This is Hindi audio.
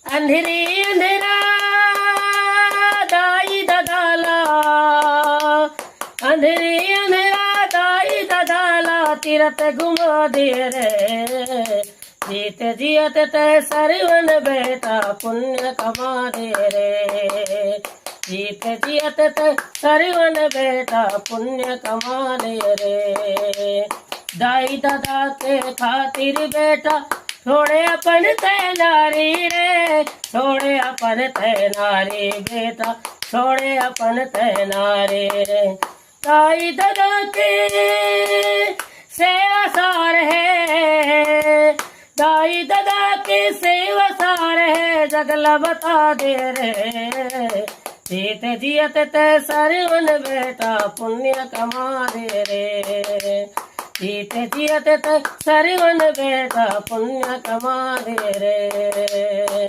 अंधेरी अंधेरा दाई ददाला, अंधेरी अंधेरा दाई ददाला, तीरथ घुमा दे रे। जीत जियत ते सरवन बेटा पुण्य कमा दे रे। जीत जियत ते सरवन बेटा पुण्य कमा दे रे। दाई दादा के खातिर बेटा छोड़े अपन ते नारी रे, छोड़े अपन ते नारी बेटा, छोड़े अपन ते नारी रे। दाई दादा के सेवा सार है, दाई दादा के सेवा सार है, जगला बता दे रे। जीत जियत ते सरवन बेटा पुण्य कमा दे रे। जीत जियत ते सरवन बेटा पुण्य कमा दे रे।